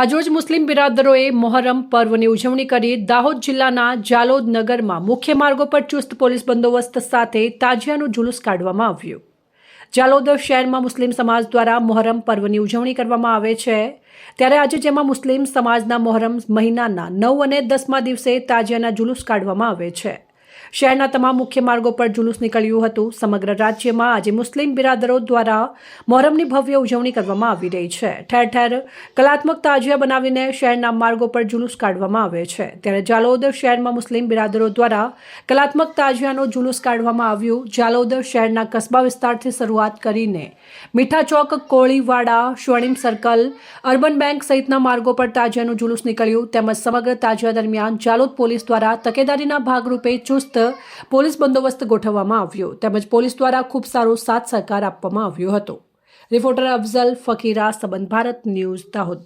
આજરોજ મુસ્લિમ બિરાદરોએ મોહરમ પર્વની ઉજવણી કરી દાહોદ જિલ્લાના જાલોદ નગરમાં મુખ્ય માર્ગો પર ચુસ્ત પોલીસ બંદોબસ્ત સાથે તાજિયાનું જુલુસ કાઢવામાં આવ્યું। જાલોદ શહેરમાં મુસ્લિમ સમાજ દ્વારા મોહરમ પર્વની ઉજવણી કરવામાં આવે છે, ત્યારે આજે જેમાં મુસ્લિમ સમાજના મોહરમ મહિનાના 9 અને 10મા દિવસે તાજિયાના જુલુસ કાઢવામાં આવે છે। શહેરના તમામ મુખ્ય માર્ગો પર જુલુસ નીકળ્યું હતું। સમગ્ર રાજ્યમાં આજે મુસ્લિમ બિરાદરો દ્વારા મોહરમની ભવ્ય ઉજવણી કરવામાં આવી રહી છે। ઠેર ઠેર કલાત્મક તાજિયા બનાવીને શહેરના માર્ગો પર જુલુસ કાઢવામાં આવે છે, ત્યારે જાલોદ શહેરમાં મુસ્લિમ બિરાદરો દ્વારા કલાત્મક તાજિયાનો જુલુસ કાઢવામાં આવ્યું। જાલોદ શહેરના કસ્બા વિસ્તારથી શરૂઆત કરીને મીઠા ચોક, કોળીવાડા, સ્વર્ણિમ સર્કલ, અર્બન બેંક સહિતના માર્ગો પર તાજિયાનું જુલુસ નીકળ્યું। તેમજ સમગ્ર તાજિયા દરમિયાન જાલોદ પોલીસ દ્વારા તકેદારીના ભાગરૂપે ચુસ્ત પોલીસ બંદોબસ્ત ગોઠવવામાં આવ્યો, તેમજ પોલીસ દ્વારા ખૂબ સારો સાથ સહકાર આપવામાં આવ્યો હતો। રિપોર્ટર અફઝલ ફકીરા, સંબંધ ભારત ન્યૂઝ, દાહોદ।